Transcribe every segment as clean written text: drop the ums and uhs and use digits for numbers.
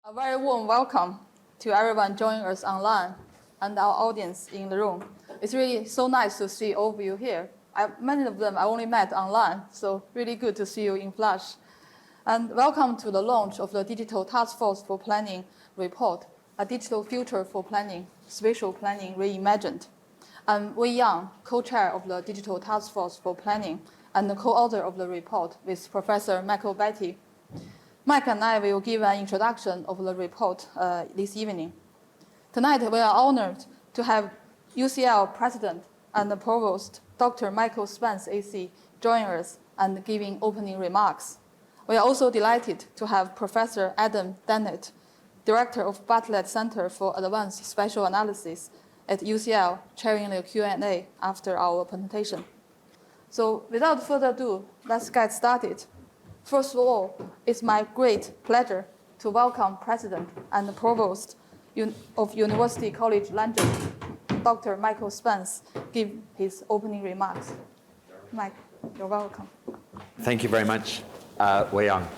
A very warm welcome to everyone joining us online and our audience in the room. It's really so nice to see all of you here. Many of them I only met online, so really good to see you in flesh. And welcome to the launch of the Digital Task Force for Planning report, A Digital Future for Planning, Spatial Planning Reimagined. I'm Wei Yang, co-chair of the Digital Task Force for Planning and the co-author of the report with Professor Michael Batty. Mike and I will give an introduction of the report this evening. Tonight, we are honored to have UCL President and the Provost, Dr. Michael Spence, AC, join us and giving opening remarks. We are also delighted to have Professor Adam Dennett, Director of Bartlett Center for Advanced Spatial Analysis at UCL, chairing the Q&A after our presentation. So without further ado, let's get started. First of all, it's my great pleasure to welcome President and Provost of University College London, Dr. Michael Spence, give his opening remarks. Mike, you're welcome. Thank you very much, Wei Yang.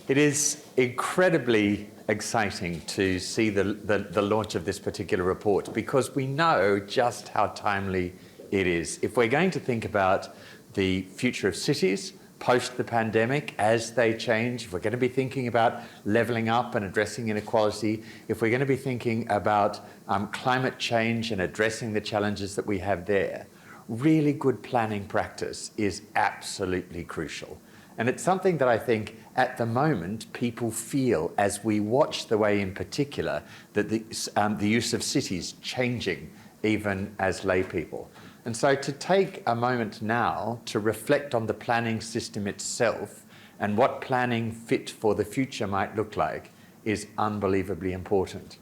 It is incredibly exciting to see the launch of this particular report because we know just how timely it is. If we're going to think about the future of cities post the pandemic as they change, if we're going to be thinking about levelling up and addressing inequality, if we're going to be thinking about climate change and addressing the challenges that we have there, really good planning practice is absolutely crucial. And it's something that I think at the moment people feel as we watch the way in particular that the use of cities changing even as lay people. And so to take a moment now to reflect on the planning system itself and what planning fit for the future might look like is unbelievably important.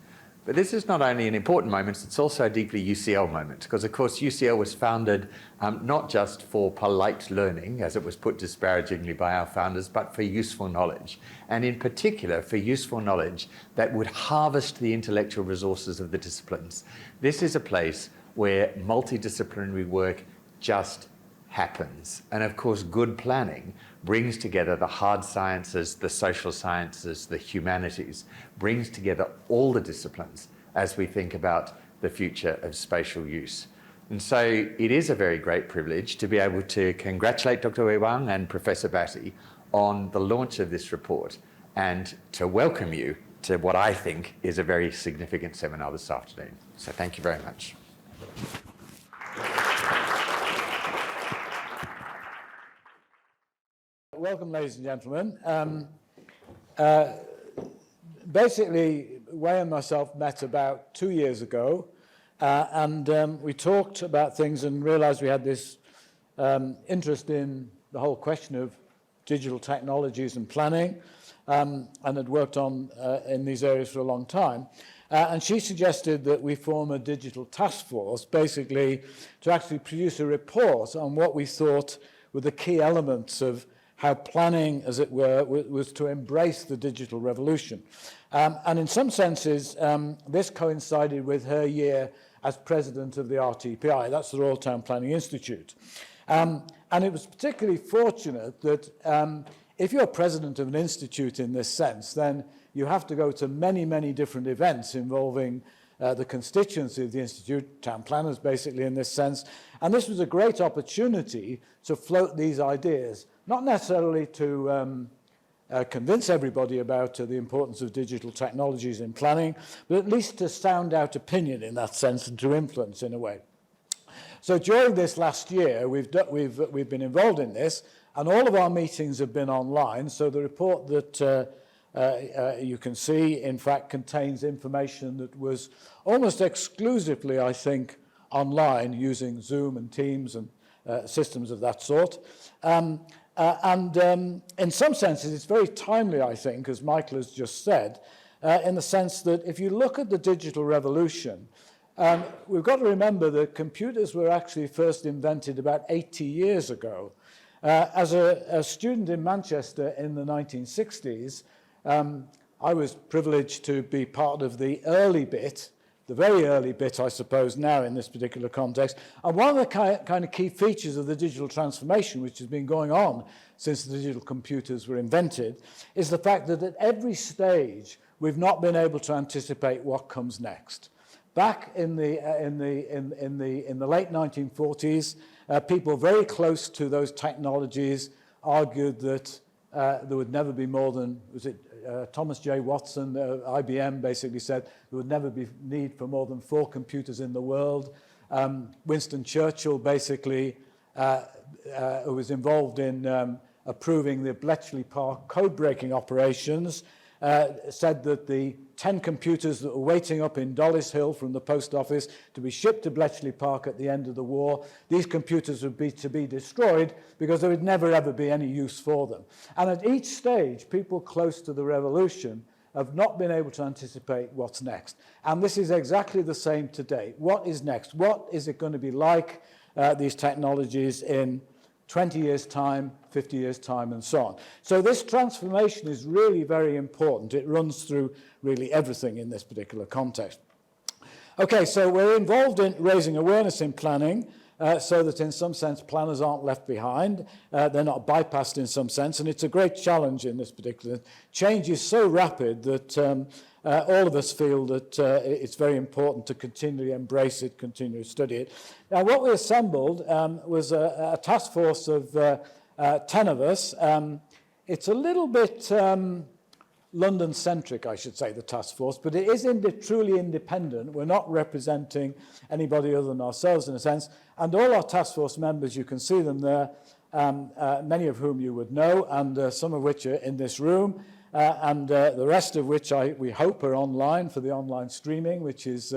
But this is not only an important moment, it's also a deeply UCL moment, because of course UCL was founded not just for polite learning, as it was put disparagingly by our founders, but for useful knowledge. And in particular, for useful knowledge that would harvest the intellectual resources of the disciplines. This is a place where multidisciplinary work just happens. And of course, good planning brings together the hard sciences, the social sciences, the humanities, brings together all the disciplines as we think about the future of spatial use. And so it is a very great privilege to be able to congratulate Dr. Wei Yang and Professor Batty on the launch of this report and to welcome you to what I think is a very significant seminar this afternoon. So thank you very much. Welcome, ladies and gentlemen. Basically, Wei and myself met about 2 years ago, and we talked about things and realized we had this interest in the whole question of digital technologies and planning, and had worked on in these areas for a long time. And she suggested that we form a digital task force, basically to actually produce a report on what we thought were the key elements of how planning, as it were, was to embrace the digital revolution. And in some senses, this coincided with her year as president of the RTPI, that's the Royal Town Planning Institute. And it was particularly fortunate that if you're president of an institute in this sense, then you have to go to many, many different events involving the constituency of the institute, town planners basically in this sense. And this was a great opportunity to float these ideas, not necessarily to convince everybody about the importance of digital technologies in planning, but at least to sound out opinion in that sense and to influence in a way. So during this last year, we've been involved in this, and all of our meetings have been online. So the report that you can see, in fact, contains information that was almost exclusively, I think, online using Zoom and Teams and systems of that sort. In some senses, it's very timely, I think, as Michael has just said, in the sense that if you look at the digital revolution, we've got to remember that computers were actually first invented about 80 years ago. As a student in Manchester in the 1960s, I was privileged to be part of the early bit the very early bit, I suppose, now in this particular context. And one of the kind of key features of the digital transformation, which has been going on since the digital computers were invented, is the fact that at every stage, we've not been able to anticipate what comes next. Back in the late 1940s, people very close to those technologies argued that there would never be more than, Thomas J. Watson, IBM, basically said there would never be need for more than 4 computers in the world. Winston Churchill, basically, who was involved in approving the Bletchley Park code-breaking operations, said that the 10 computers that were waiting up in Dollis Hill from the post office to be shipped to Bletchley Park at the end of the war, these computers would be to be destroyed because there would never ever be any use for them. And at each stage, people close to the revolution have not been able to anticipate what's next. And this is exactly the same today. What is next? What is it going to be like, these technologies, in 20 years' time, 50 years' time, and so on. So this transformation is really very important. It runs through really everything in this particular context. Okay, so we're involved in raising awareness in planning so that in some sense planners aren't left behind. They're not bypassed in some sense, and it's a great challenge in this particular. Change is so rapid that all of us feel that it's very important to continually embrace it, continually study it. Now, what we assembled was a task force of 10 of us. It's a little bit London-centric, I should say, the task force, but it is truly independent. We're not representing anybody other than ourselves, in a sense. And all our task force members, you can see them there, many of whom you would know, and some of which are in this room. And the rest of which we hope are online for the online streaming, which is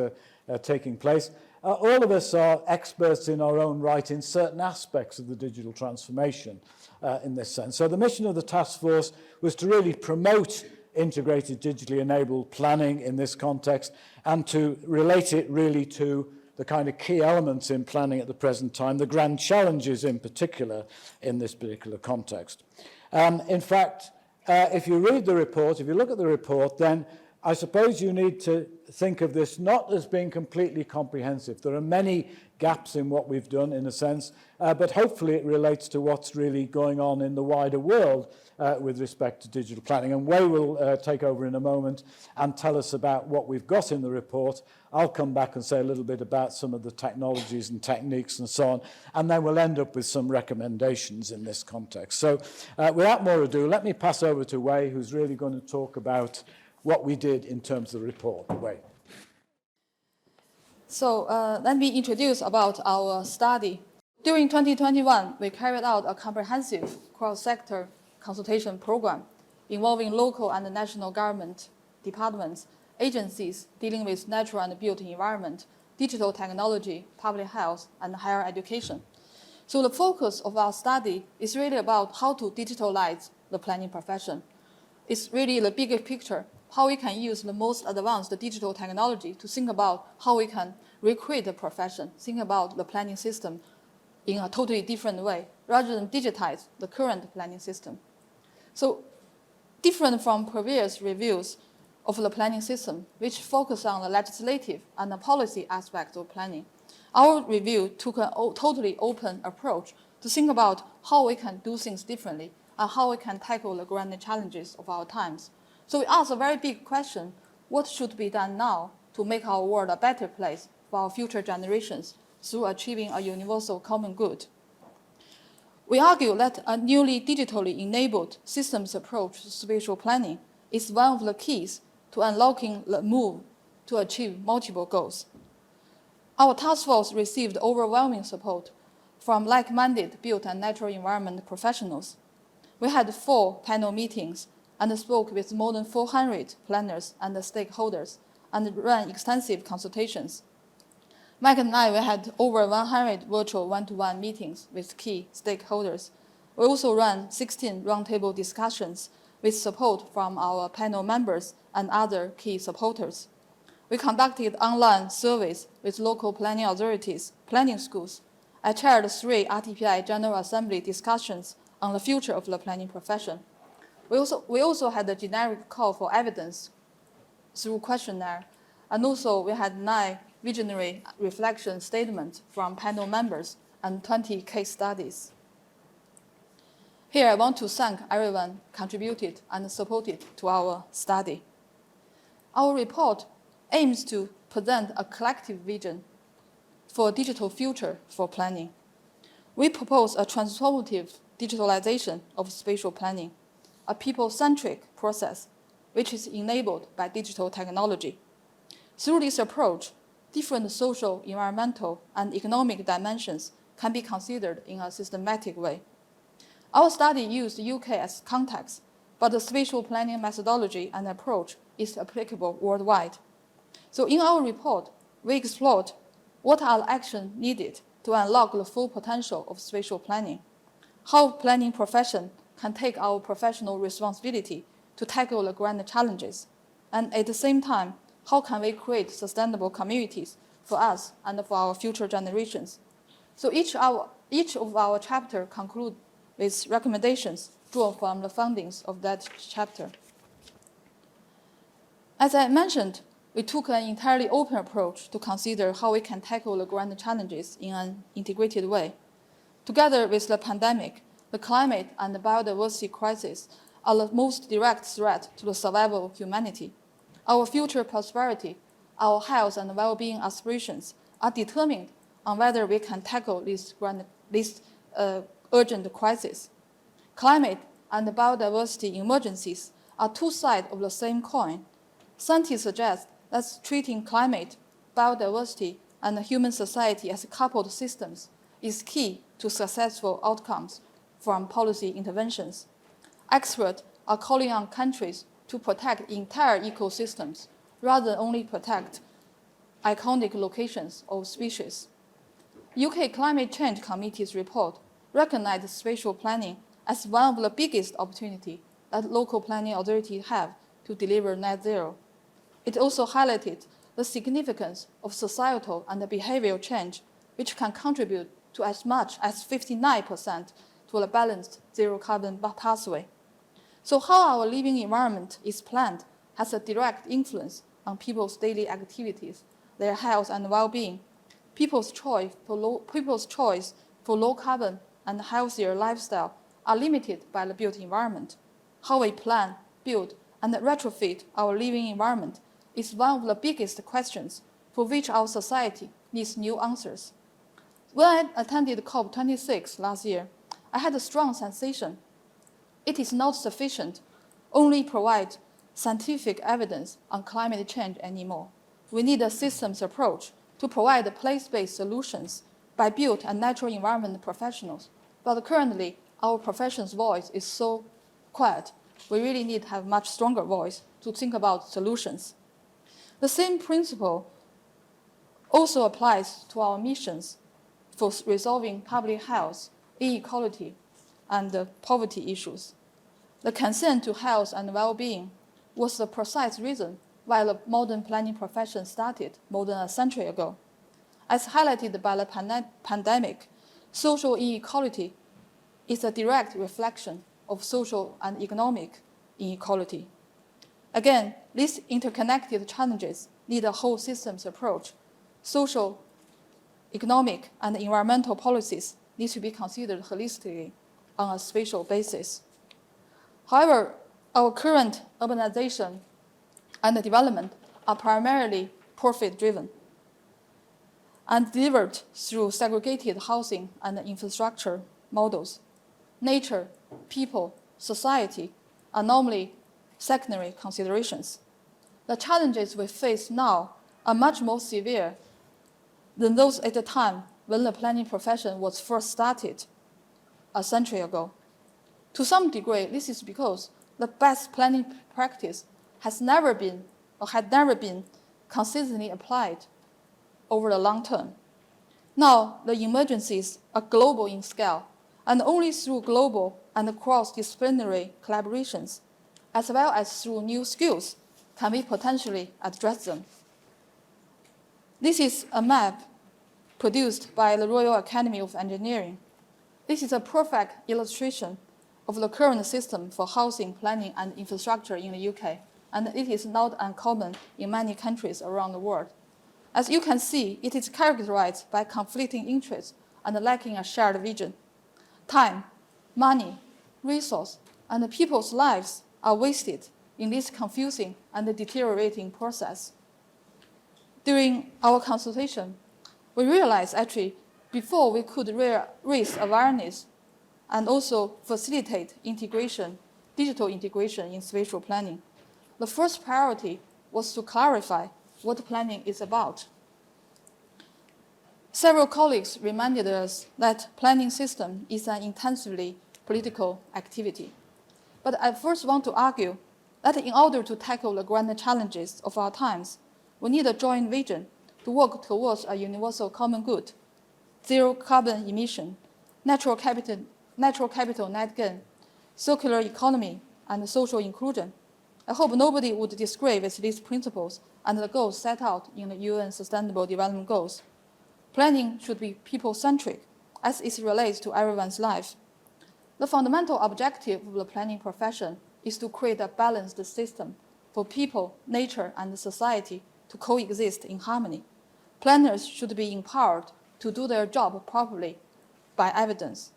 taking place. All of us are experts in our own right in certain aspects of the digital transformation in this sense. So the mission of the task force was to really promote integrated digitally enabled planning in this context and to relate it really to the kind of key elements in planning at the present time, the grand challenges in particular in this particular context. In fact, if you read the report, if you look at the report, then I suppose you need to think of this not as being completely comprehensive. There are many gaps in what we've done, in a sense, but hopefully it relates to what's really going on in the wider world with respect to digital planning. And Wei will take over in a moment and tell us about what we've got in the report. I'll come back and say a little bit about some of the technologies and techniques and so on, and then we'll end up with some recommendations in this context. So without more ado, let me pass over to Wei, who's really going to talk about what we did in terms of the report. Wei. So let me introduce about our study. During 2021, we carried out a comprehensive cross-sector consultation program involving local and national government departments, agencies dealing with natural and built environment, digital technology, public health, and higher education. So the focus of our study is really about how to digitalize the planning profession. It's really the bigger picture, how we can use the most advanced digital technology to think about how we can recreate the profession, think about the planning system in a totally different way, rather than digitize the current planning system. So different from previous reviews of the planning system, which focus on the legislative and the policy aspects of planning, our review took a totally open approach to think about how we can do things differently and how we can tackle the grand challenges of our times. So we asked a very big question: what should be done now to make our world a better place for our future generations through achieving a universal common good? We argue that a newly digitally enabled systems approach to spatial planning is one of the keys to unlocking the move to achieve multiple goals. Our task force received overwhelming support from like-minded built and natural environment professionals. We had 4 panel meetings and spoke with more than 400 planners and stakeholders and ran extensive consultations. Mike and I, we had over 100 virtual one-to-one meetings with key stakeholders. We also ran 16 roundtable discussions with support from our panel members and other key supporters. We conducted online surveys with local planning authorities, planning schools. I chaired 3 RTPI General Assembly discussions on the future of the planning profession. We also had a generic call for evidence through questionnaire And also, we had 9 visionary reflection statements from panel members and 20 case studies. Here, I want to thank everyone contributed and supported to our study. Our report aims to present a collective vision for a digital future for planning. We propose a transformative digitalization of spatial planning, a people-centric process which is enabled by digital technology. Through this approach, different social, environmental, and economic dimensions can be considered in a systematic way. Our study used the UK as context, but the spatial planning methodology and approach is applicable worldwide. So in our report, we explored what are the actions needed to unlock the full potential of spatial planning, how planning profession can take our professional responsibility to tackle the grand challenges, and at the same time, how can we create sustainable communities for us and for our future generations. So each of our chapters conclude with recommendations drawn from the findings of that chapter. As I mentioned, we took an entirely open approach to consider how we can tackle the grand challenges in an integrated way. Together with the pandemic, the climate and the biodiversity crisis are the most direct threat to the survival of humanity. Our future prosperity, our health and well-being aspirations are determined on whether we can tackle this urgent crisis. Climate and biodiversity emergencies are two sides of the same coin. Scientists suggest that treating climate, biodiversity, and human society as coupled systems is key to successful outcomes from policy interventions. Experts are calling on countries to protect entire ecosystems rather than only protect iconic locations or species. UK Climate Change Committee's report recognized spatial planning as one of the biggest opportunities that local planning authorities have to deliver net zero. It also highlighted the significance of societal and behavioral change, which can contribute to as much as 59% to a balanced zero-carbon pathway. So how our living environment is planned has a direct influence on people's daily activities, their health and well-being. People's choice for low carbon and healthier lifestyle are limited by the built environment. How we plan, build, and retrofit our living environment is one of the biggest questions for which our society needs new answers. When I attended COP26 last year, I had a strong sensation. It is not sufficient only provide scientific evidence on climate change anymore. We need a systems approach to provide place-based solutions by built and natural environment professionals. But currently, our profession's voice is so quiet. We really need to have much stronger voice to think about solutions. The same principle also applies to our missions for resolving public health, inequality, and poverty issues. The concern to health and well-being was the precise reason why the modern planning profession started more than a century ago. As highlighted by the pandemic, social inequality is a direct reflection of social and economic inequality. Again, these interconnected challenges need a whole systems approach. Social, economic, and environmental policies need to be considered holistically on a spatial basis. However, our current urbanization and development are primarily profit-driven and delivered through segregated housing and infrastructure models. Nature, people, society are normally secondary considerations. The challenges we face now are much more severe than those at the time when the planning profession was first started a century ago. To some degree, this is because the best planning practice had never been consistently applied over the long term. Now, the emergencies are global in scale, and only through global and cross-disciplinary collaborations, as well as through new skills, can we potentially address them. This is a map produced by the Royal Academy of Engineering. This is a perfect illustration of the current system for housing, planning, and infrastructure in the UK. and it is not uncommon in many countries around the world. As you can see, it is characterized by conflicting interests and lacking a shared vision. Time, money, resource, and people's lives are wasted in this confusing and deteriorating process. During our consultation, we realized actually before we could raise awareness and also facilitate integration, digital integration in spatial planning, the first priority was to clarify what planning is about. Several colleagues reminded us that planning system is an intensively political activity. But I first want to argue that in order to tackle the grand challenges of our times, we need a joint vision to work towards a universal common good, zero carbon emission, natural capital net gain, circular economy, and social inclusion. I hope nobody would disagree with these principles and the goals set out in the UN Sustainable Development Goals. Planning should be people-centric, as it relates to everyone's life. The fundamental objective of the planning profession is to create a balanced system for people, nature, and society to coexist in harmony. Planners should be empowered to do their job properly by evidence.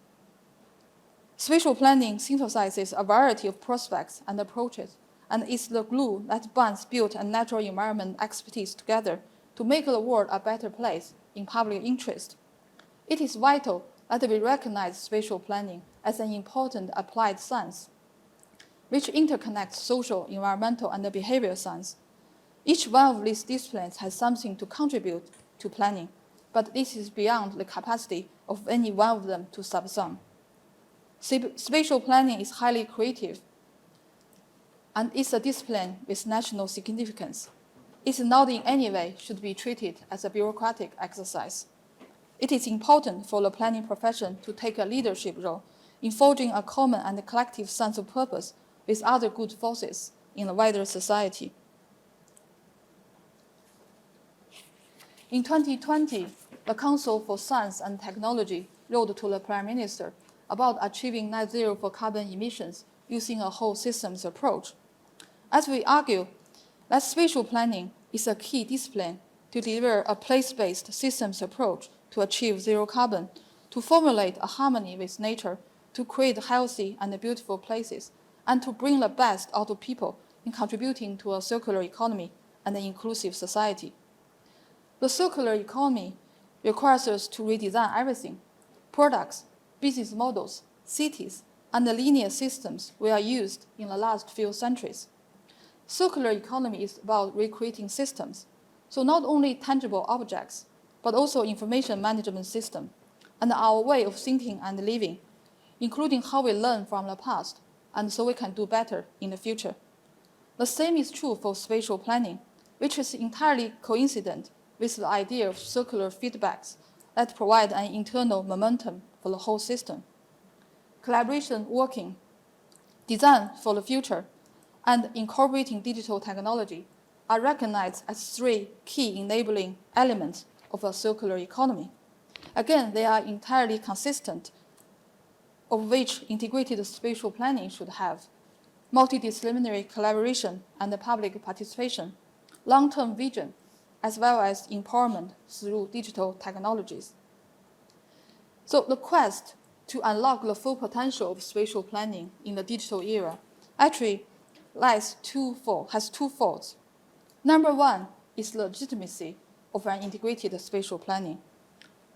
Spatial planning synthesizes a variety of prospects and approaches, and is the glue that binds built and natural environment expertise together to make the world a better place in public interest. It is vital that we recognize spatial planning as an important applied science, which interconnects social, environmental, and behavioral science. Each one of these disciplines has something to contribute to planning, but this is beyond the capacity of any one of them to subsum. Spatial planning is highly creative and is a discipline with national significance. It not in any way should be treated as a bureaucratic exercise. It is important for the planning profession to take a leadership role in forging a common and collective sense of purpose with other good forces in the wider society. In 2020, the Council for Science and Technology wrote to the Prime Minister about achieving net zero for carbon emissions using a whole systems approach. As we argue, that spatial planning is a key discipline to deliver a place-based systems approach to achieve zero carbon, to formulate a harmony with nature, to create healthy and beautiful places, and to bring the best out of people in contributing to a circular economy and an inclusive society. The circular economy requires us to redesign everything: products, business models, cities, and the linear systems we are used in the last few centuries. Circular economy is about recreating systems, so not only tangible objects, but also information management system, and our way of thinking and living, including how we learn from the past, and so we can do better in the future. The same is true for spatial planning, which is entirely coincident with the idea of circular feedbacks that provide an internal momentum for the whole system. Collaboration working, design for the future, and incorporating digital technology are recognized as three key enabling elements of a circular economy. Again, they are entirely consistent, of which integrated spatial planning should have multidisciplinary collaboration and public participation, long-term vision, as well as empowerment through digital technologies. So the quest to unlock the full potential of spatial planning in the digital era actually has two faults. Number one is the legitimacy of an integrated spatial planning.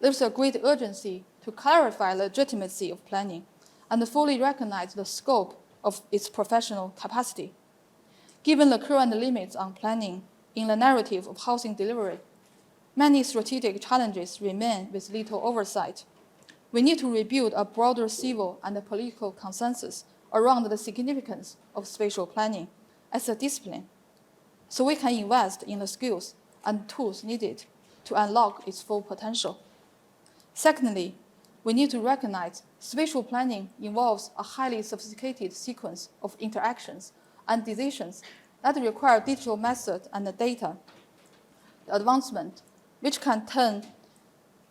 There's a great urgency to clarify the legitimacy of planning and fully recognize the scope of its professional capacity. Given the current limits on planning in the narrative of housing delivery, many strategic challenges remain with little oversight. We need to rebuild a broader civil and political consensus around the significance of spatial planning as a discipline, so we can invest in the skills and tools needed to unlock its full potential. Secondly, we need to recognize spatial planning involves a highly sophisticated sequence of interactions and decisions that require digital method and data advancement, which can turn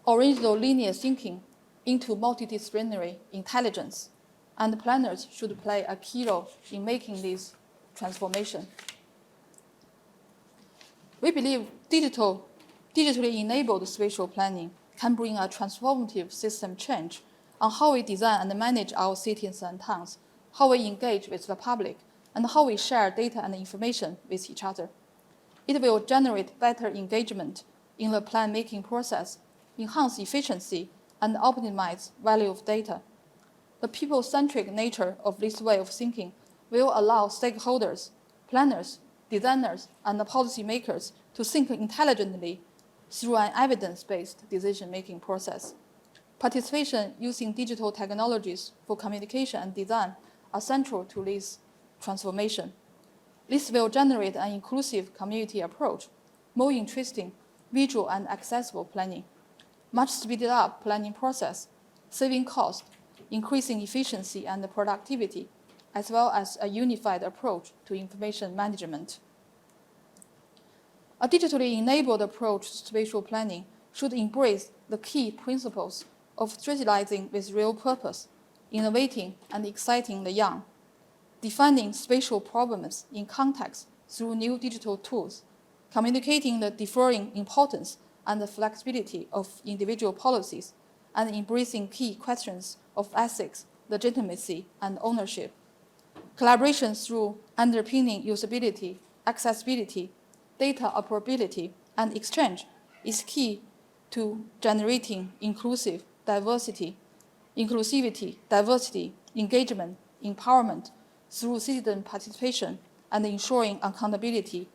original linear thinking into multidisciplinary intelligence, and planners should play a key role in making this transformation. We believe digitally enabled spatial planning can bring a transformative system change on how we design and manage our cities and towns, how we engage with the public, and how we share data and information with each other. It will generate better engagement in the plan-making process, enhance efficiency, and optimize value of data. The people-centric nature of this way of thinking will allow stakeholders, planners, designers, and policymakers to think intelligently through an evidence-based decision-making process. Participation using digital technologies for communication and design are central to this transformation. This will generate an inclusive community approach, more interesting, visual, and accessible planning, much speeded up planning process, saving cost, increasing efficiency and productivity, as well as a unified approach to information management. A digitally enabled approach to spatial planning should embrace the key principles of strategizing with real purpose, innovating and exciting the young, defining spatial problems in context through new digital tools, communicating the differing importance and the flexibility of individual policies, and embracing key questions of ethics, legitimacy, and ownership. Collaboration through underpinning usability, accessibility, data operability, and exchange is key to generating inclusivity, diversity, engagement, empowerment through citizen participation, and ensuring accountability,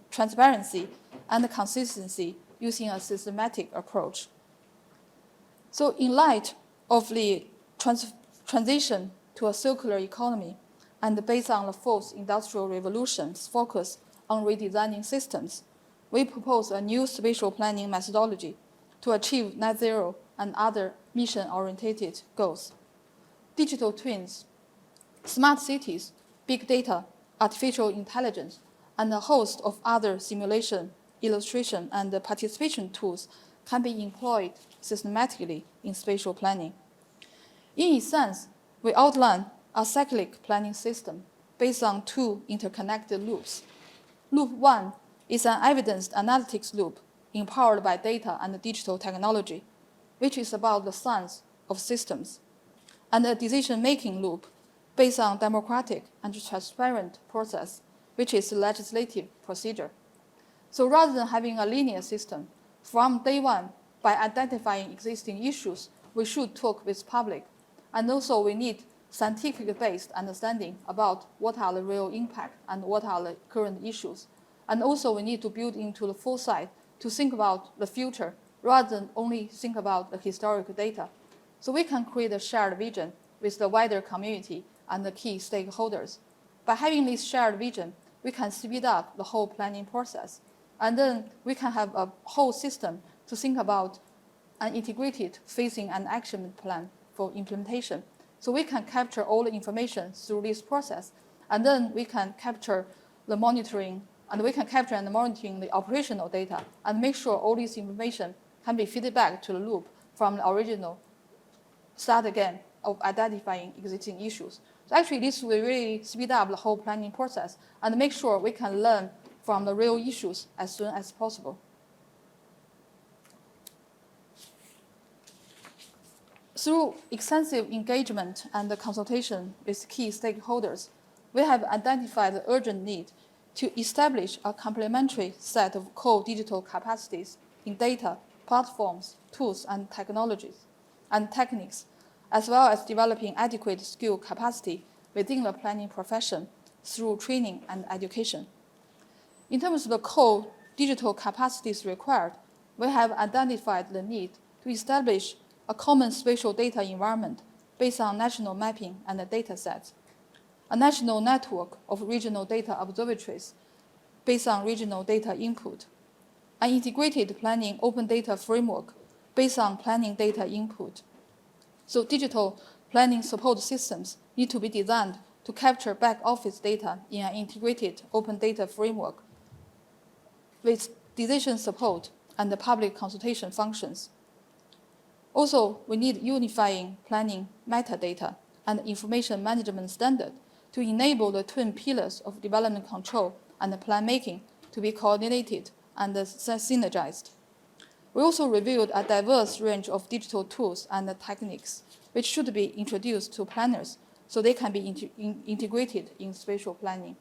transparency, and consistency using a systematic approach. So in light of the transition to a circular economy and based on the fourth industrial revolution's focus on redesigning systems, we propose a new spatial planning methodology to achieve net zero and other mission-oriented goals. Digital twins, smart cities, big data, artificial intelligence, and a host of other simulation, illustration, and participation tools can be employed systematically in spatial planning. In essence, we outline a cyclic planning system based on two interconnected loops. Loop 1 is an evidence analytics loop empowered by data and digital technology, which is about the science of systems, and a decision-making loop based on democratic and transparent process, which is legislative procedure. So rather than having a linear system, from day one, by identifying existing issues, we should talk with public. And also we need scientific-based understanding about what are the real impact and what are the current issues. And also we need to build into the foresight to think about the future rather than only think about the historical data. So we can create a shared vision with the wider community and the key stakeholders. By having this shared vision, we can speed up the whole planning process. And then we can have a whole system to think about an integrated phasing and action plan for implementation. So we can capture all the information through this process, and then we can capture the monitoring, and we can capture and monitoring the operational data, and make sure all this information can be fed back to the loop from the original start again of identifying existing issues. So actually, this will really speed up the whole planning process and make sure we can learn from the real issues as soon as possible. Through extensive engagement and consultation with key stakeholders, we have identified the urgent need to establish a complementary set of core digital capacities in data, platforms, tools, and technologies and techniques, as well as developing adequate skill capacity within the planning profession through training and education. In terms of the core digital capacities required, we have identified the need to establish a common spatial data environment based on national mapping and data sets, a national network of regional data observatories based on regional data input, an integrated planning open data framework based on planning data input. So digital planning support systems need to be designed to capture back office data in an integrated open data framework with decision support and the public consultation functions. Also, we need unifying planning metadata and information management standard to enable the twin pillars of development control and plan making to be coordinated and synergized. We also reviewed a diverse range of digital tools and techniques which should be introduced to planners so they can be integrated in spatial planning.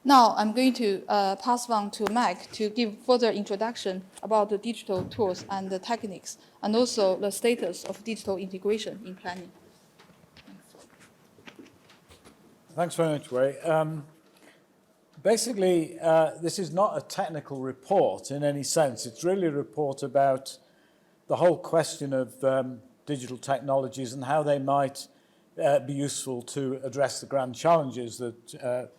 Now I'm going to pass on to Mike to give further introduction about the digital tools and the techniques, and also the status of digital integration in planning. Thanks very much, Wei. Basically, this is not a technical report in any sense. It's really a report about the whole question of digital technologies and how they might be useful to address the grand challenges that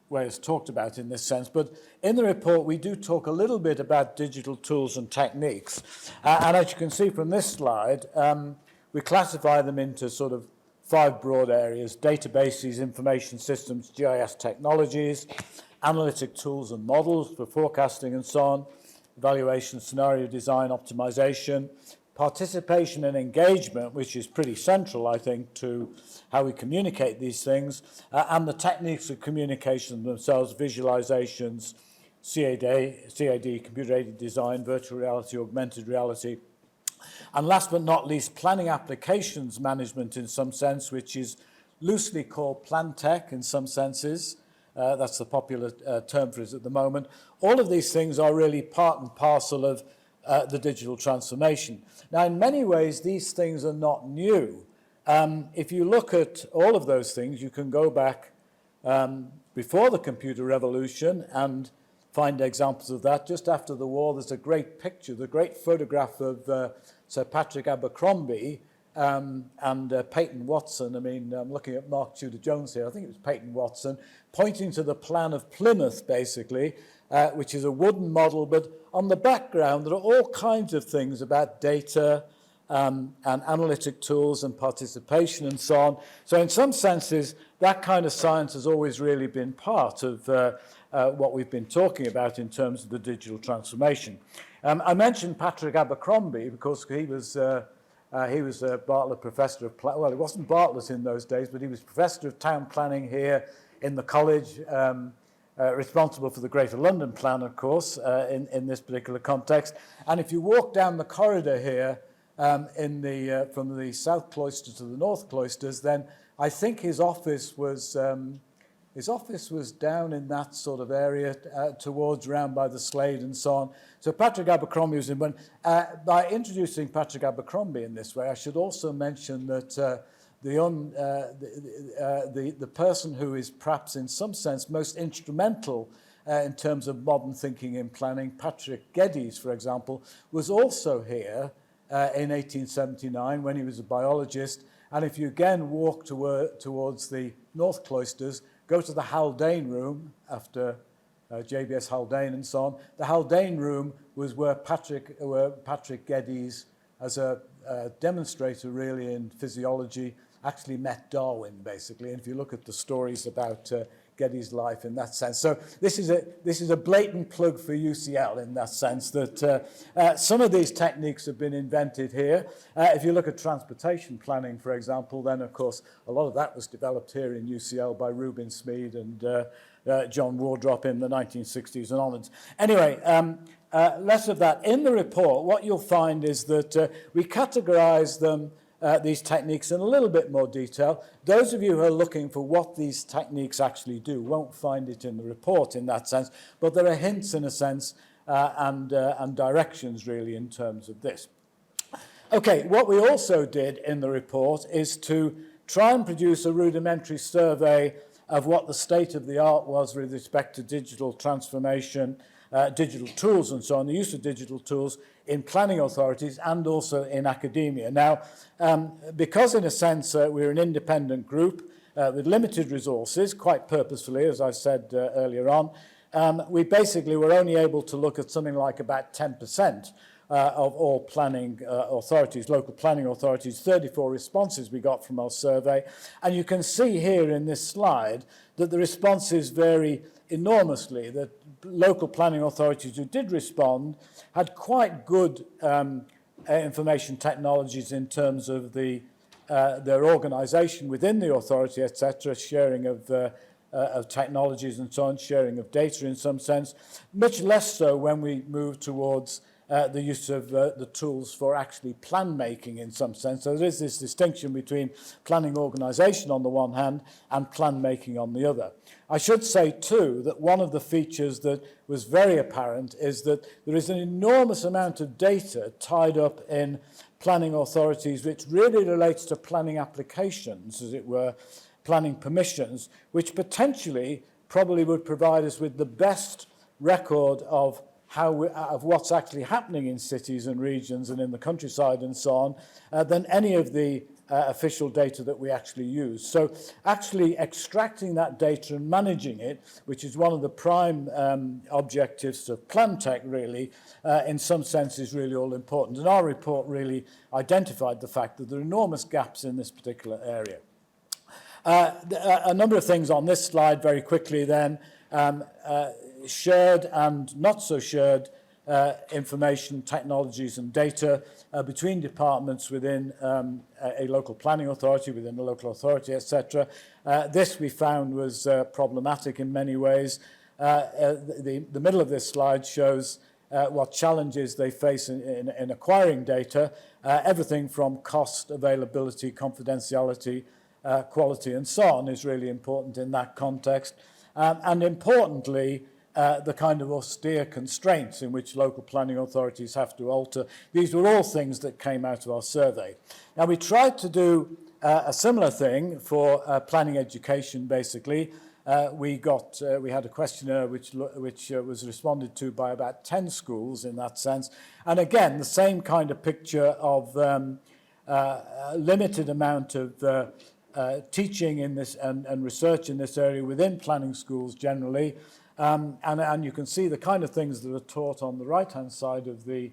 Wei has talked about in this sense. But in the report, we do talk a little bit about digital tools and techniques. And as you can see from this slide, we classify them into sort of 5 broad areas: databases, information systems, GIS technologies, analytic tools and models for forecasting and so on, evaluation, scenario design, optimization, participation and engagement, which is pretty central, I think, to how we communicate these things, and the techniques of communication themselves, visualizations, CAD, computer-aided design, virtual reality, augmented reality, and last but not least, planning applications management in some sense, which is loosely called plan tech in some senses. That's the popular term for it at the moment. All of these things are really part and parcel of the digital transformation. Now, in many ways, these things are not new. If you look at all of those things, you can go back before the computer revolution and find examples of that. Just after the war, there's a great picture, the great photograph of Sir Patrick Abercrombie and Peyton Watson. I mean, I'm looking at Mark Tudor-Jones here. I think it was Peyton Watson, pointing to the plan of Plymouth, basically, which is a wooden model. But on the background, there are all kinds of things about data and analytic tools and participation and so on. So in some senses, that kind of science has always really been part of what we've been talking about in terms of the digital transformation. I mentioned Patrick Abercrombie because he was a Bartlett Professor of Planning. Well, it wasn't Bartlett in those days, but he was Professor of Town Planning here in the college, responsible for the Greater London Plan, of course, in this particular context. And if you walk down the corridor here from the South Cloister to the North Cloisters, then I think his office was down in that sort of area towards round by the Slade and so on. So Patrick Abercrombie was in one. By introducing Patrick Abercrombie in this way, I should also mention that the person who is perhaps in some sense most instrumental in terms of modern thinking in planning, Patrick Geddes, for example, was also here in 1879 when he was a biologist. And if you again walk towards the North Cloisters, go to the Haldane room after JBS Haldane and so on. The Haldane room was where Patrick Geddes, as a demonstrator really in physiology, actually met Darwin, basically. And if you look at the stories about Geddes' life in that sense. So this is a blatant plug for UCL in that sense, that some of these techniques have been invented here. If you look at transportation planning, for example, then of course a lot of that was developed here in UCL by Reuben Smead and John Wardrop in the 1960s and onwards. Anyway, less of that. In the report, what you'll find is that we categorize them, these techniques, in a little bit more detail. Those of you who are looking for what these techniques actually do won't find it in the report in that sense, but there are hints in a sense and directions really in terms of this. Okay, what we also did in the report is to try and produce a rudimentary survey of what the state of the art was with respect to digital transformation, digital tools and so on, the use of digital tools in planning authorities and also in academia. Now, because in a sense we're an independent group with limited resources, quite purposefully, as I said earlier on, we basically were only able to look at something like about 10% of all planning authorities, local planning authorities, 34 responses we got from our survey. And you can see here in this slide that the responses vary enormously, that local planning authorities who did respond had quite good information technologies in terms of their organisation within the authority, etc., sharing of of technologies and so on, sharing of data in some sense, much less so when we move towards the use of the tools for actually plan making in some sense. So there is this distinction between planning organisation on the one hand and plan making on the other. I should say too that one of the features that was very apparent is that there is an enormous amount of data tied up in planning authorities which really relates to planning applications, as it were, planning permissions, which potentially probably would provide us with the best record of what's actually happening in cities and regions and in the countryside and so on, than any of the official data that we actually use. So actually extracting that data and managing it, which is one of the prime objectives of PlanTech really, in some sense is really all important. And our report really identified the fact that there are enormous gaps in this particular area. A number of things on this slide very quickly then. Shared and not so shared information, technologies and data between departments within a local planning authority, within a local authority, etc. This we found was problematic in many ways. The middle of this slide shows what challenges they face in acquiring data, everything from cost, availability, confidentiality, quality and so on is really important in that context. And importantly, the kind of austere constraints in which local planning authorities have to alter. These were all things that came out of our survey. Now, we tried to do a similar thing for planning education, basically. We had a questionnaire which was responded to by about 10 schools in that sense. And again, the same kind of picture of a limited amount of teaching in this and research in this area within planning schools generally. And you can see the kind of things that are taught on the right-hand side of the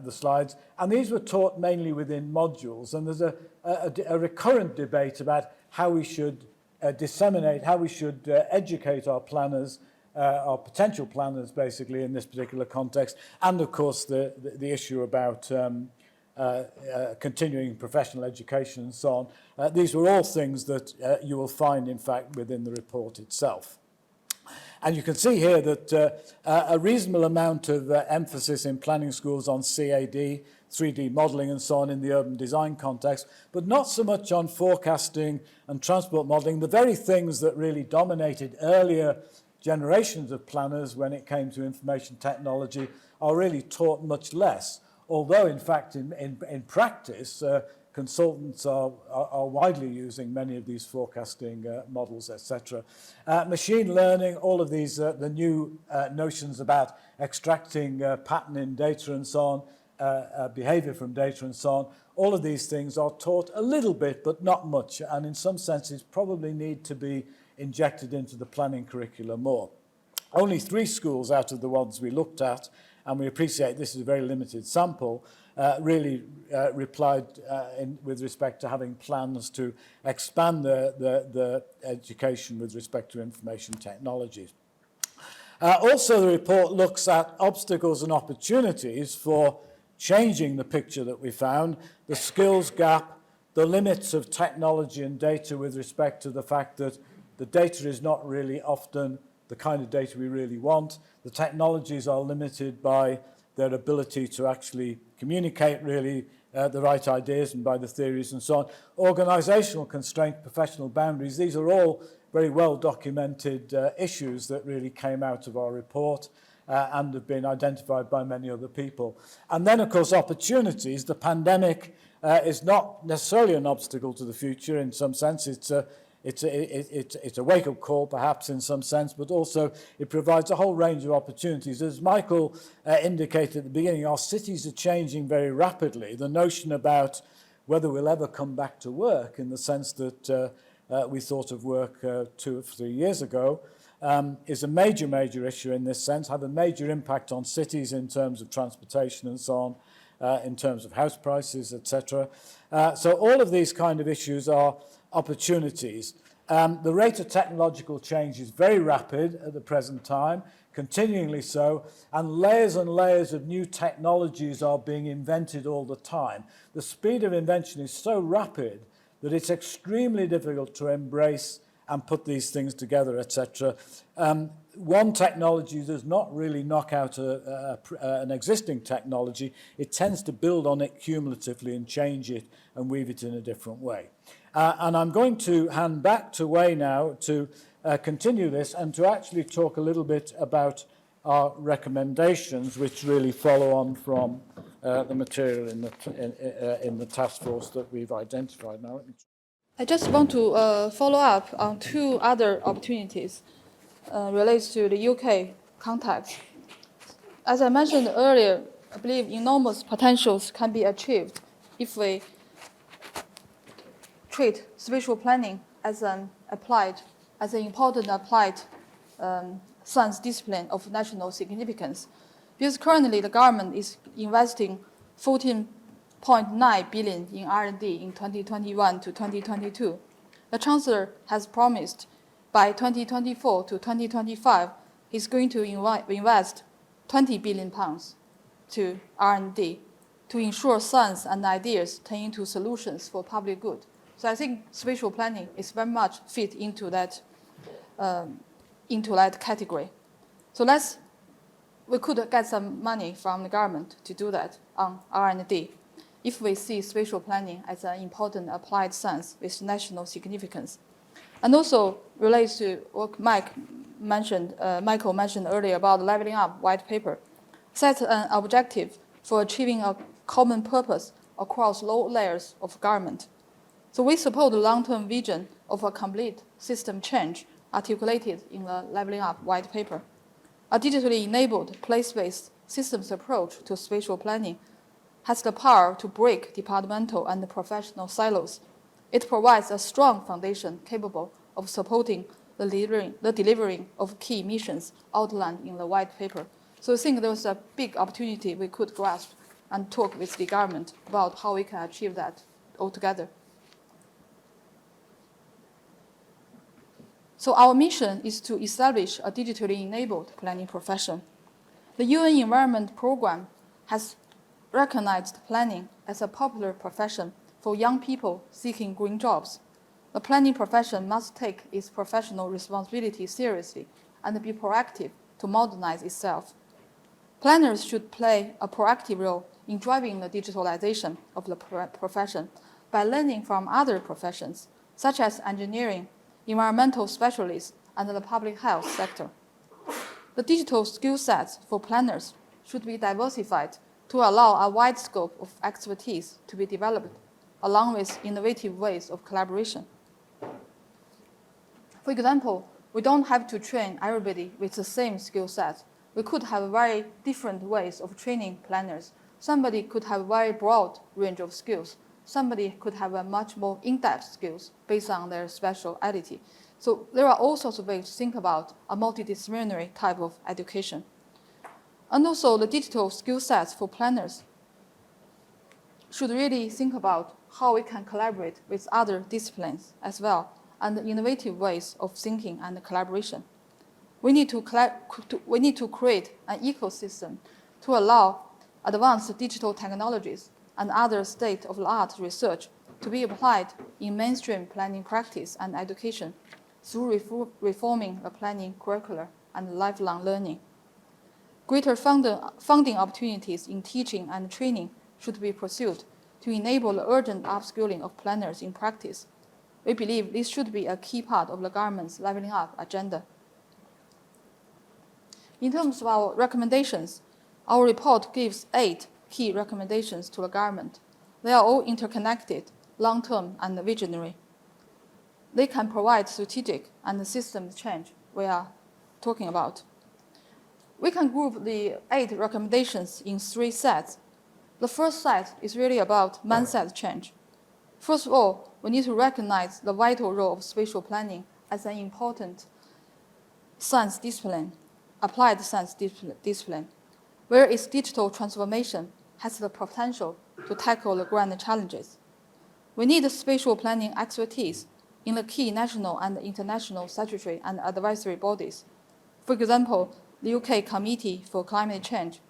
slides. And these were taught mainly within modules. And there's a recurrent debate about how we should disseminate, how we should educate our planners, our potential planners, basically, in this particular context. And, of course, the issue about continuing professional education and so on. These were all things that you will find, in fact, within the report itself. And you can see here that a reasonable amount of emphasis in planning schools on CAD, 3D modelling and so on in the urban design context, but not so much on forecasting and transport modelling, the very things that really dominated earlier generations of planners when it came to information technology are really taught much less. Although, in fact, in practice, consultants are widely using many of these forecasting models, etc. Machine learning, all of these, the new notions about extracting pattern in data and so on, behavior from data and so on, all of these things are taught a little bit, but not much, and in some senses probably need to be injected into the planning curricula more. Only 3 schools out of the ones we looked at, and we appreciate this is a very limited sample, really replied with respect to having plans to expand the education with respect to information technologies. Also, the report looks at obstacles and opportunities for changing the picture that we found, the skills gap, the limits of technology and data with respect to the fact that the data is not really often the kind of data we really want. The technologies are limited by their ability to actually communicate really the right ideas and by the theories and so on. Organizational constraints, professional boundaries, these are all very well documented issues that really came out of our report and have been identified by many other people. And then, of course, opportunities. The pandemic is not necessarily an obstacle to the future in some sense. It's a wake-up call, perhaps, in some sense, but also it provides a whole range of opportunities. As Michael indicated at the beginning, our cities are changing very rapidly. The notion about whether we'll ever come back to work in the sense that we thought of work 2 or 3 years ago is a major, major issue in this sense, have a major impact on cities in terms of transportation and so on, in terms of house prices, etc. So all of these kind of issues are opportunities. The rate of technological change is very rapid at the present time, continuingly so, and layers of new technologies are being invented all the time. The speed of invention is so rapid that it's extremely difficult to embrace and put these things together, etc. One technology does not really knock out an existing technology. It tends to build on it cumulatively and change it and weave it in a different way. And I'm going to hand back to Wei now to continue this and to actually talk a little bit about our recommendations, which really follow on from the material in the task force that we've identified now. I just want to follow up on two other opportunities related to the UK context. As I mentioned earlier, I believe enormous potentials can be achieved if we treat spatial planning as an important applied science discipline of national significance. Because currently the government is investing 14.9 billion in R&D in 2021 to 2022. The Chancellor has promised by 2024 to 2025, he's going to invest 20 billion pounds to R&D to ensure science and ideas turn into solutions for public good. So I think spatial planning is very much fit into that category. So we could get some money from the government to do that on R&D if we see spatial planning as an important applied science with national significance. And also relates to what Michael mentioned earlier about the leveling up white paper, sets an objective for achieving a common purpose across low layers of government. So we support the long-term vision of a complete system change articulated in the leveling up white paper. A digitally enabled place-based systems approach to spatial planning has the power to break departmental and professional silos. It provides a strong foundation capable of supporting the delivering of key missions outlined in the white paper. So I think there's a big opportunity we could grasp and talk with the government about how we can achieve that altogether. So our mission is to establish a digitally enabled planning profession. The UN Environment Programme has recognized planning as a popular profession for young people seeking green jobs. The planning profession must take its professional responsibility seriously and be proactive to modernize itself. Planners should play a proactive role in driving the digitalization of the profession by learning from other professions, such as engineering, environmental specialists, and the public health sector. The digital skill sets for planners should be diversified to allow a wide scope of expertise to be developed, along with innovative ways of collaboration. For example, we don't have to train everybody with the same skill set. We could have very different ways of training planners. Somebody could have a very broad range of skills. Somebody could have a much more in-depth skills based on their speciality. So there are all sorts of ways to think about a multidisciplinary type of education. And also the digital skill sets for planners should really think about how we can collaborate with other disciplines as well, and innovative ways of thinking and collaboration. We need to create an ecosystem to allow advanced digital technologies and other state-of-the-art research to be applied in mainstream planning practice and education through reforming the planning curricula and lifelong learning. Greater funding opportunities in teaching and training should be pursued to enable the urgent upskilling of planners in practice. We believe this should be a key part of the government's leveling up agenda. In terms of our recommendations, our report gives 8 key recommendations to the government. They are all interconnected, long-term, and visionary. They can provide strategic and systems change we are talking about. We can group the 8 recommendations in 3 sets. The first set is really about mindset change. First of all, we need to recognize the vital role of spatial planning as an important science discipline, applied science discipline, where its digital transformation has the potential to tackle the grand challenges. We need spatial planning expertise in the key national and international statutory and advisory bodies. For example, the UK Committee for Climate Change,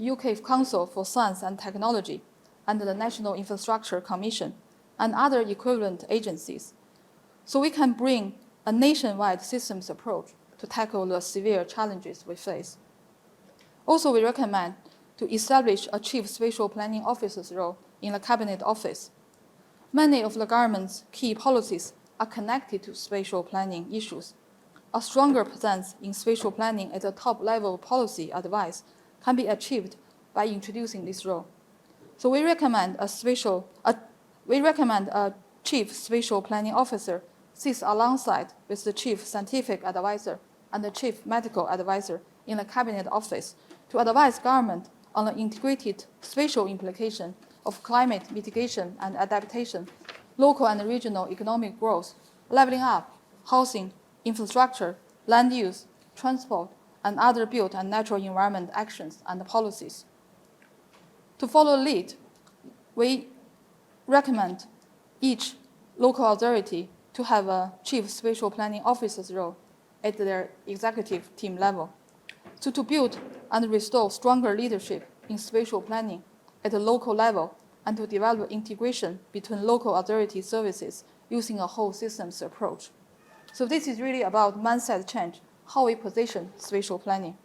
UK Council for Science and Technology, and the National Infrastructure Commission, and other equivalent agencies. So we can bring a nationwide systems approach to tackle the severe challenges we face. Also, we recommend to establish a chief spatial planning officer's role in the cabinet office. Many of the government's key policies are connected to spatial planning issues. A stronger presence in spatial planning at the top-level policy advice can be achieved by introducing this role. So we recommend a chief spatial planning officer sits alongside with the chief scientific advisor and the chief medical advisor in the cabinet office to advise government on the integrated spatial implication of climate mitigation and adaptation, local and regional economic growth, leveling up, housing, infrastructure, land use, transport, and other built and natural environment actions and policies. To follow lead, we recommend each local authority to have a chief spatial planning officer's role at their executive team level. So to build and restore stronger leadership in spatial planning at the local level and to develop integration between local authority services using a whole systems approach. So this is really about mindset change, how we position spatial planning.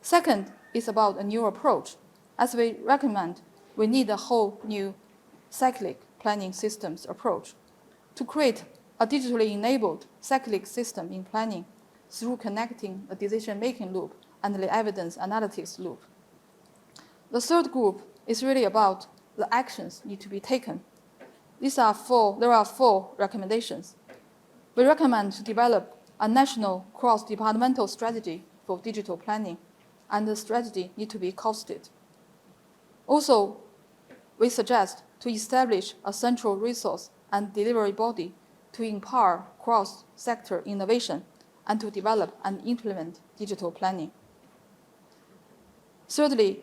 Second is about a new approach. As we recommend, we need a whole new cyclic planning systems approach to create a digitally enabled cyclic system in planning through connecting the decision-making loop and the evidence analytics loop. The third group is really about the actions need to be taken. There are four recommendations. We recommend to develop a national cross-departmental strategy for digital planning, and the strategy need to be costed. Also, we suggest to establish a central resource and delivery body to empower cross-sector innovation and to develop and implement digital planning. Thirdly,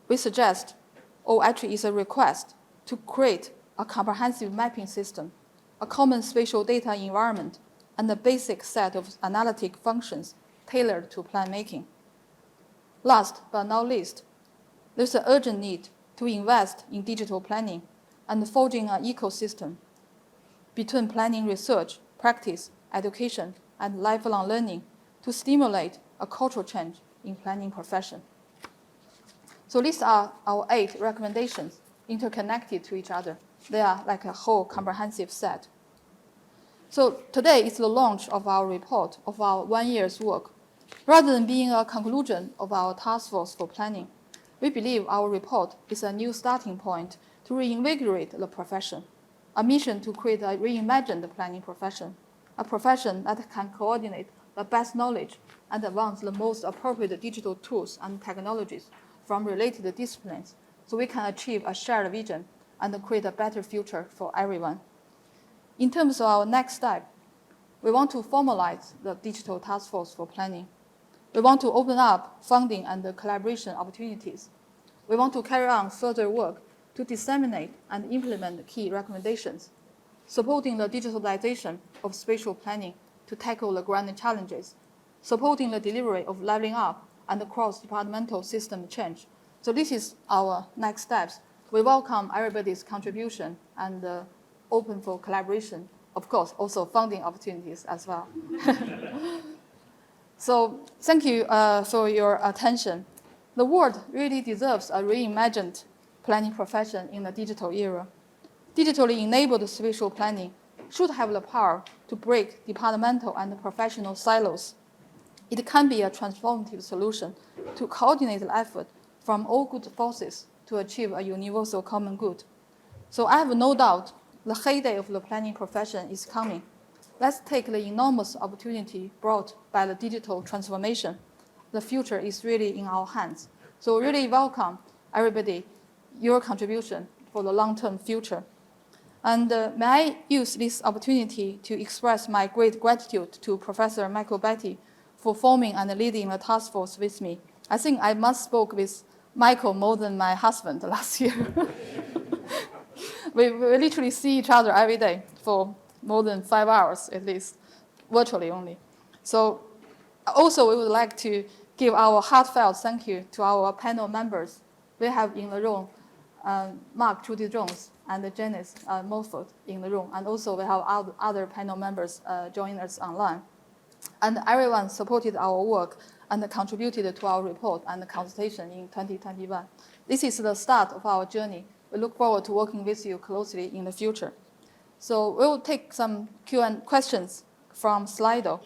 we suggest, or actually is a request, to create a comprehensive mapping system, a common spatial data environment, and a basic set of analytic functions tailored to plan making. Last but not least, there's an urgent need to invest in digital planning and forging an ecosystem between planning research, practice, education, and lifelong learning to stimulate a cultural change in planning profession. So these are our 8 recommendations interconnected to each other. They are like a whole comprehensive set. So today is the launch of our report of our 1 year's work. Rather than being a conclusion of our task force for planning, we believe our report is a new starting point to reinvigorate the profession, a mission to create a reimagined planning profession, a profession that can coordinate the best knowledge and advance the most appropriate digital tools and technologies from related disciplines so we can achieve a shared vision and create a better future for everyone. In terms of our next step, we want to formalize the digital task force for planning. We want to open up funding and collaboration opportunities. We want to carry on further work to disseminate and implement key recommendations, supporting the digitalization of spatial planning to tackle the grand challenges, supporting the delivery of leveling up and cross-departmental system change. So this is our next steps. We welcome everybody's contribution and open for collaboration. Of course, also funding opportunities as well. So thank you for your attention. The world really deserves a reimagined planning profession in the digital era. Digitally enabled spatial planning should have the power to break departmental and professional silos. It can be a transformative solution to coordinate the effort from all good forces to achieve a universal common good. So I have no doubt the heyday of the planning profession is coming. Let's take the enormous opportunity brought by the digital transformation. The future is really in our hands. So really welcome everybody, your contribution for the long-term future. And may I use this opportunity to express my great gratitude to Professor Michael Batty for forming and leading the task force with me. I think I must spoke with Michael more than my husband last year. we literally see each other every day for more than 5 hours at least, virtually only. So also we would like to give our heartfelt thank you to our panel members. We have in the room Mark Trudy Jones and Janice Mulford in the room. And also we have other panel members joining us online. And everyone supported our work and contributed to our report and the consultation in 2021. This is the start of our journey. We look forward to working with you closely in the future. So we will take some Q&A questions from Slido.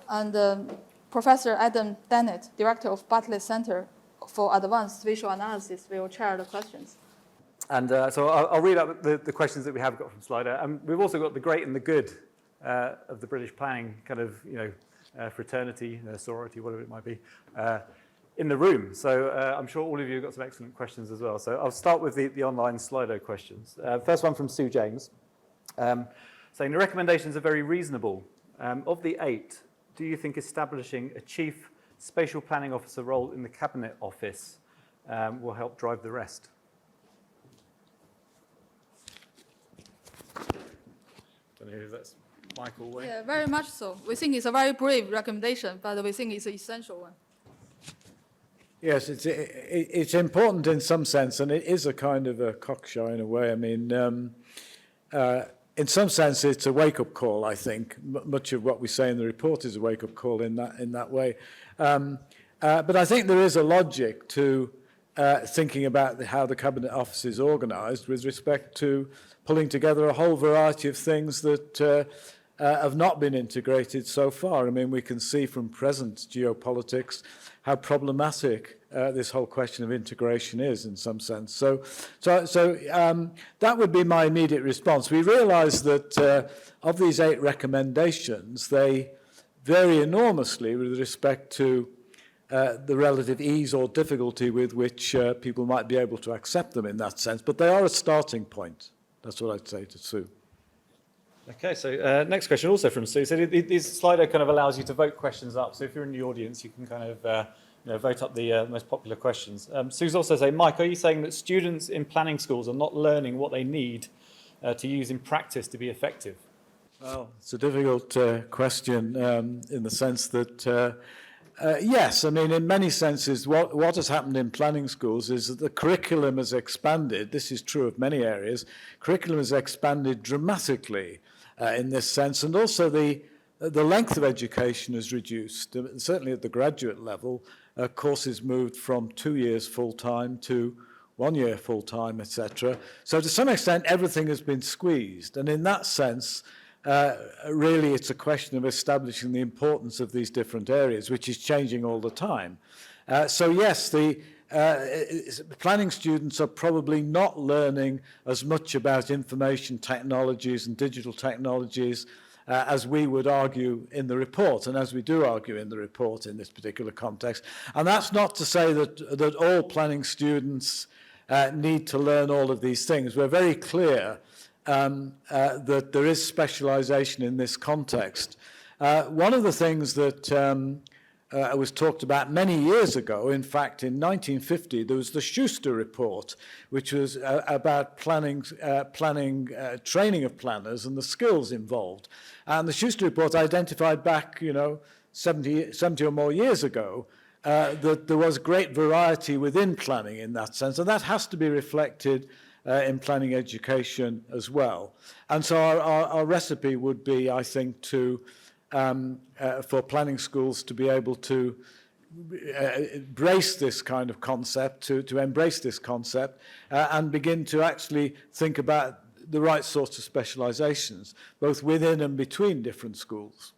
And Professor Adam Dennett, Director of Batty Center for Advanced Spatial Analysis, will chair the questions. And so I'll read out the questions that we have got from Slido. We've also got the great and the good of the British planning kind of, fraternity, sorority, whatever it might be, in the room. So I'm sure all of you have got some excellent questions as well. So I'll start with the online Slido questions. First one from Sue James, saying the recommendations are very reasonable. Of the 8, do you think establishing a chief spatial planning officer role in the Cabinet Office will help drive the rest? I don't know if that's Michael Way. Yeah, very much so. We think it's a very brave recommendation, but we think it's an essential one. Yes, it's important in some sense, and it is a kind of a cockshow in a way. I mean, in some sense, it's a wake-up call, I think. Much of what we say in the report is a wake-up call in that way. But I think there is a logic to thinking about how the Cabinet Office is organised with respect to pulling together a whole variety of things that have not been integrated so far. I mean, we can see from present geopolitics how problematic this whole question of integration is in some sense. So that would be my immediate response. We realise that of these 8 recommendations, they vary enormously with respect to the relative ease or difficulty with which people might be able to accept them in that sense. But they are a starting point. That's what I'd say to Sue. Okay, so next question also from Sue. So this Slido kind of allows you to vote questions up. So if you're in the audience, you can kind of vote up the most popular questions. Sue's also saying, Mike, are you saying that students in planning schools are not learning what they need to use in practice to be effective? Well, it's a difficult question in the sense that, yes, I mean, in many senses, what has happened in planning schools is that the curriculum has expanded. This is true of many areas. Curriculum has expanded dramatically in this sense, and also the length of education is reduced. Certainly at the graduate level, courses moved from 2 years full-time to 1 year full-time, etc. So to some extent, everything has been squeezed, and in that sense, really it's a question of establishing the importance of these different areas, which is changing all the time. So yes, the planning students are probably not learning as much about information technologies and digital technologies as we would argue in the report, and as we do argue in the report in this particular context. And that's not to say that all planning students need to learn all of these things. We're very clear that there is specialization in this context. One of the things that was talked about many years ago, in fact, in 1950, there was the Schuster report, which was about training of planners and the skills involved. And the Schuster report identified back, 70 or more years ago, that there was great variety within planning in that sense, and that has to be reflected in planning education as well. And so our recipe would be, I think, for planning schools to be able to embrace this kind of concept, to embrace this concept, and begin to actually think about the right sorts of specializations, both within and between different schools.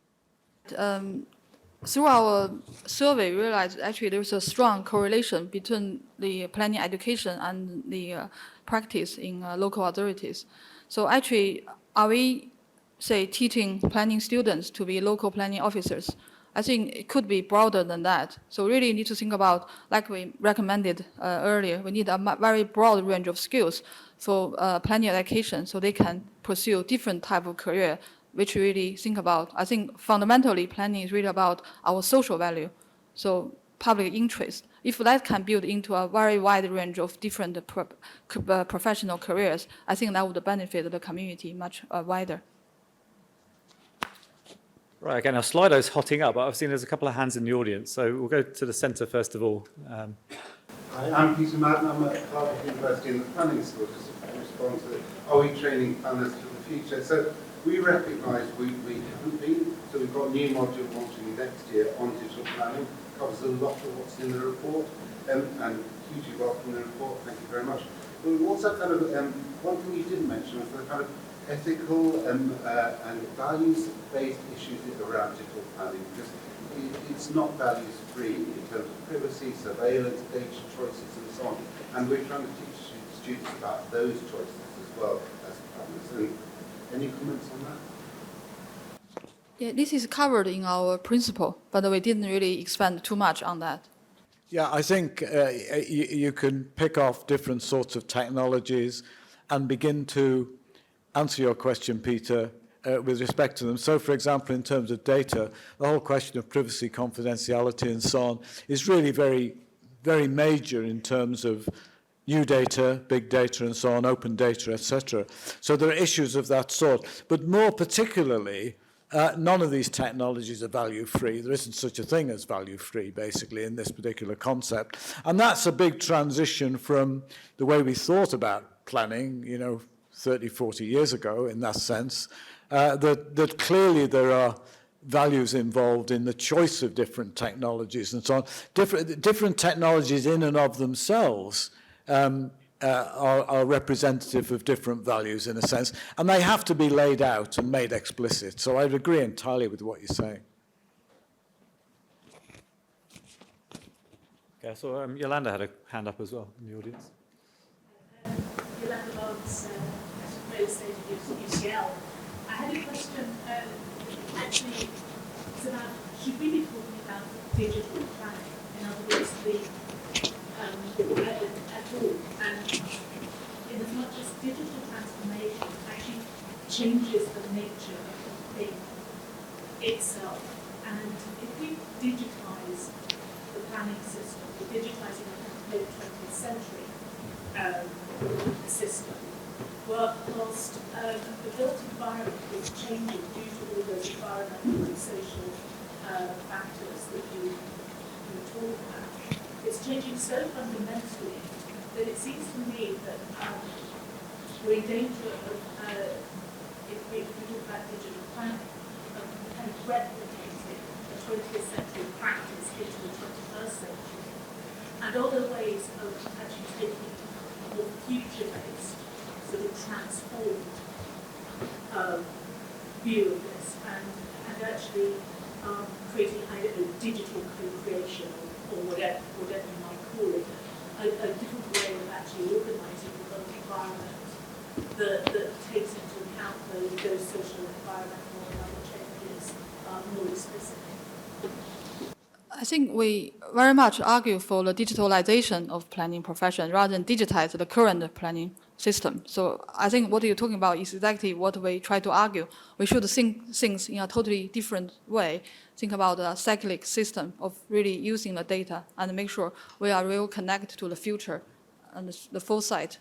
Through our survey, we realized actually there's a strong correlation between the planning education and the practice in local authorities. So actually, are we, say, teaching planning students to be local planning officers? I think it could be broader than that. So really need to think about, like we recommended earlier, we need a very broad range of skills for planning education so they can pursue different type of career, which we really think about. I think fundamentally planning is really about our social value, so public interest. If that can build into a very wide range of different professional careers, I think that would benefit the community much wider. Right, again, our Slido's hotting up. I've seen there's a couple of hands in the audience, so we'll go to the centre first of all. Hi, I'm Peter Madden. I'm at Harvard University in the planning school. Just to respond to are we training planners for the future? So we recognise we haven't been. So we've got a new module launching next year on digital planning. Covers a lot of what's in the report and hugely welcome the report. Thank you very much. But we also kind of one thing you didn't mention was the kind of ethical and values-based issues around digital planning, because it's not values-free in terms of privacy, surveillance, data choices, and so on. And we're trying to teach students about those choices as well as planners. Any comments on that? Yeah, this is covered in our principle, but we didn't really expand too much on that. Yeah, I think you can pick off different sorts of technologies and begin to answer your question, Peter, with respect to them. So, for example, in terms of data, the whole question of privacy, confidentiality, and so on is really very, very major in terms of new data, big data, and so on, open data, etc. So there are issues of that sort. But more particularly, none of these technologies are value-free. There isn't such a thing as value-free, basically, in this particular concept. And that's a big transition from the way we thought about planning, 30, 40 years ago, in that sense, that clearly there are values involved in the choice of different technologies and so on. Different technologies in and of themselves are representative of different values in a sense, and they have to be laid out and made explicit. So I would agree entirely with what you're saying. Okay, so Yolanda had a hand up as well in the audience. Yolanda Boggs, real estate at UCL. I had a question, actually, it's about, should we be talking about digital planning? In other words, at all. And in as much as digital transformation actually changes the nature of the thing itself. And if we digitize the planning system, we're digitizing a late 20th century system, whilst the built environment is changing due to all those environmental and social factors that you talk about. It's changing so fundamentally that it seems to me that we're in danger of, if we talk about digital planning, of kind of replicating a 20th century practice into the 21st century. And other ways of actually taking a more future-based, sort of transformed view of this, and actually creating a digital co-creation or whatever you might call it, a different way of actually organising the built environment that takes into account those social, environmental, and other changes more explicitly. I think we very much argue for the digitalization of planning profession rather than digitize the current planning system. So I think what you're talking about is exactly what we try to argue. We should think things in a totally different way. Think about a cyclic system of really using the data and make sure we are real connected to the future and the foresight.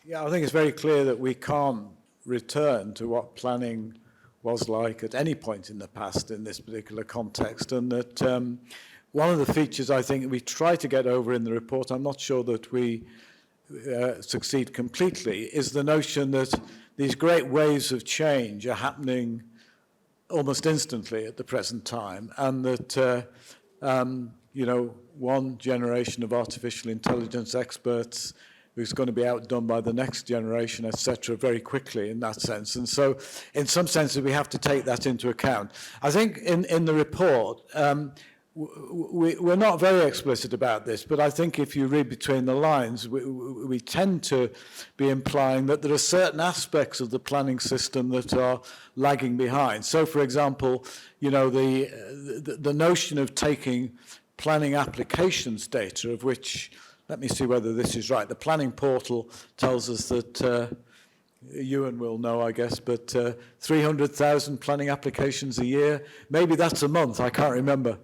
Yeah, I think it's very clear that we can't return to what planning was like at any point in the past in this particular context, and that one of the features I think we try to get over in the report, I'm not sure that we succeed completely, is the notion that these great waves of change are happening almost instantly at the present time, and that one generation of artificial intelligence experts who's going to be outdone by the next generation, etc., very quickly in that sense. And so in some senses, we have to take that into account. I think in the report, we're not very explicit about this, but I think if you read between the lines, we tend to be implying that there are certain aspects of the planning system that are lagging behind. So, for example, the notion of taking planning applications data, of which, let me see whether this is right. The planning portal tells us that, Ewan will know, I guess, but 300,000 planning applications a year. Maybe that's a month, I can't remember.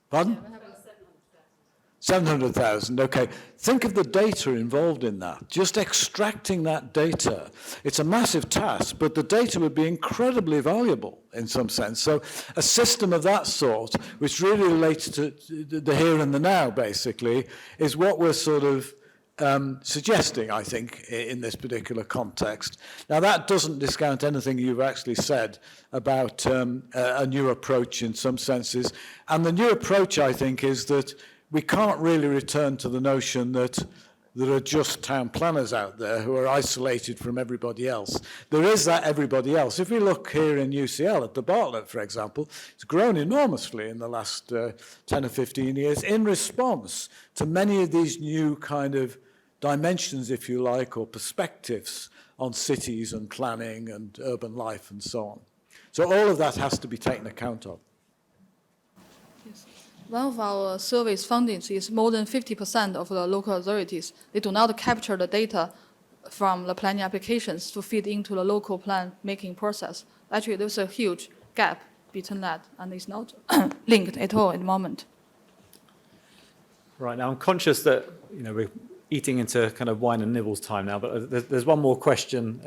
Pardon? 700,000, okay. Think of the data involved in that. Just extracting that data. It's a massive task, but the data would be incredibly valuable in some sense. So a system of that sort, which really relates to the here and the now, basically, is what we're sort of suggesting, I think, in this particular context. Now, that doesn't discount anything you've actually said about a new approach in some senses. And the new approach, I think, is that we can't really return to the notion that there are just town planners out there who are isolated from everybody else. There is that everybody else. If we look here in UCL at the Bartlett, for example, it's grown enormously in the last 10 or 15 years in response to many of these new kind of dimensions, if you like, or perspectives on cities and planning and urban life and so on. So all of that has to be taken account of. Yes. One of our survey's findings is more than 50% of the local authorities, they do not capture the data from the planning applications to feed into the local plan making process. Actually, there's a huge gap between that, and it's not linked at all at the moment. Right, now I'm conscious that we're eating into kind of wine and nibbles time now, but there's one more question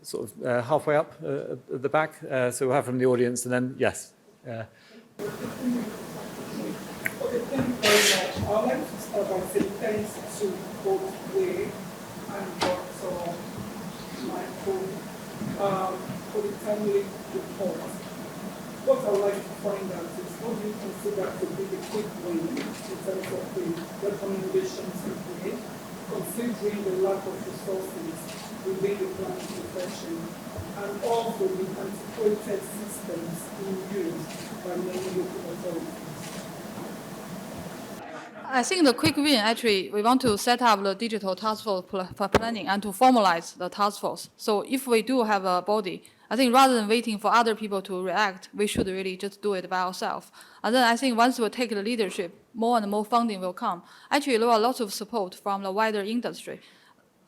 sort of halfway up at the back. So we'll have from the audience, and then, yes. Thank you very much. I would like to start by saying thanks to both Way and Dr. Michael for the timely report. What I would like to find out is what do you consider to be the quick win in terms of the recommendations you made, considering the lack of resources within the planning profession and also the antiquated systems in use by many local authorities? I think the quick win, actually, we want to set up the digital task force for planning and to formalize the task force. So if we do have a body, I think rather than waiting for other people to react, we should really just do it by ourselves. And then I think once we take the leadership, more and more funding will come. Actually, there are lots of support from the wider industry.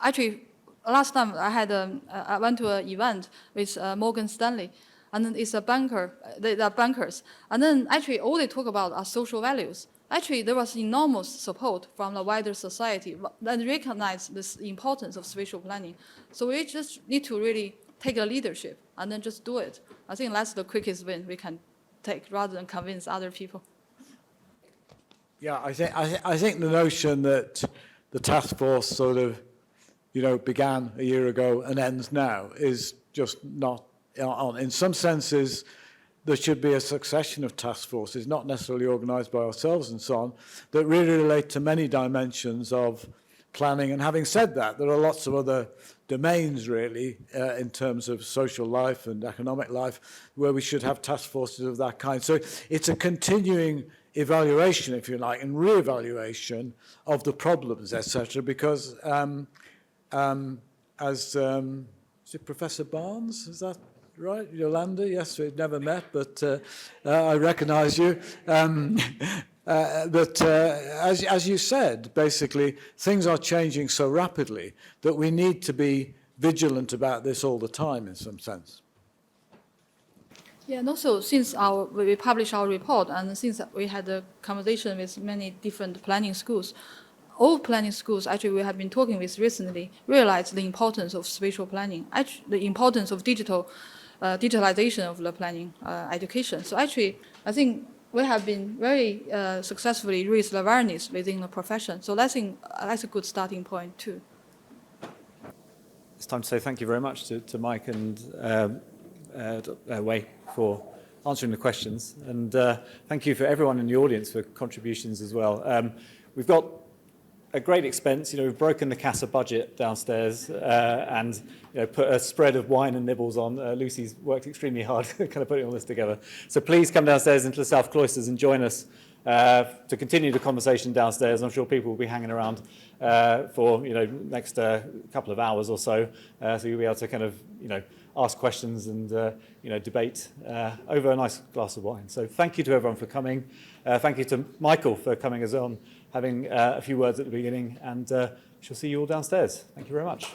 Actually, last time I went to an event with Morgan Stanley, and then it's a banker, they are bankers. And then actually all they talk about are social values. Actually, there was enormous support from the wider society that recognize this importance of spatial planning. So we just need to really take the leadership and then just do it. I think that's the quickest win we can take rather than convince other people. Yeah, I think the notion that the task force sort of, began a year ago and ends now is just not on. In some senses, there should be a succession of task forces, not necessarily organised by ourselves and so on, that really relate to many dimensions of planning. And having said that, there are lots of other domains, really, in terms of social life and economic life, where we should have task forces of that kind. So it's a continuing evaluation, if you like, and re-evaluation of the problems, etc. Because as is it Professor Barnes, is that right? Yolanda, yes, we've never met, but I recognise you. As you said, basically, things are changing so rapidly that we need to be vigilant about this all the time, in some sense. Yeah, and also since we published our report, and since we had a conversation with many different planning schools, all planning schools, actually, we have been talking with recently, realize the importance of spatial planning, actually, the importance of digitalization of the planning education. So actually, I think we have been very successfully raised the awareness within the profession. So that's a good starting point too. It's time to say thank you very much to Mike and Wei for answering the questions. And thank you for everyone in the audience for contributions as well. We've got a great expense. We've broken the CASA budget downstairs and put a spread of wine and nibbles on. Lucy's worked extremely hard kind of putting all this together. So please come downstairs into the South Cloisters and join us to continue the conversation downstairs. I'm sure people will be hanging around for next couple of hours or so. So you'll be able to kind of ask questions and debate over a nice glass of wine. So thank you to everyone for coming. Thank you to Michael for coming as well, having a few words at the beginning, and she'll see you all downstairs. Thank you very much.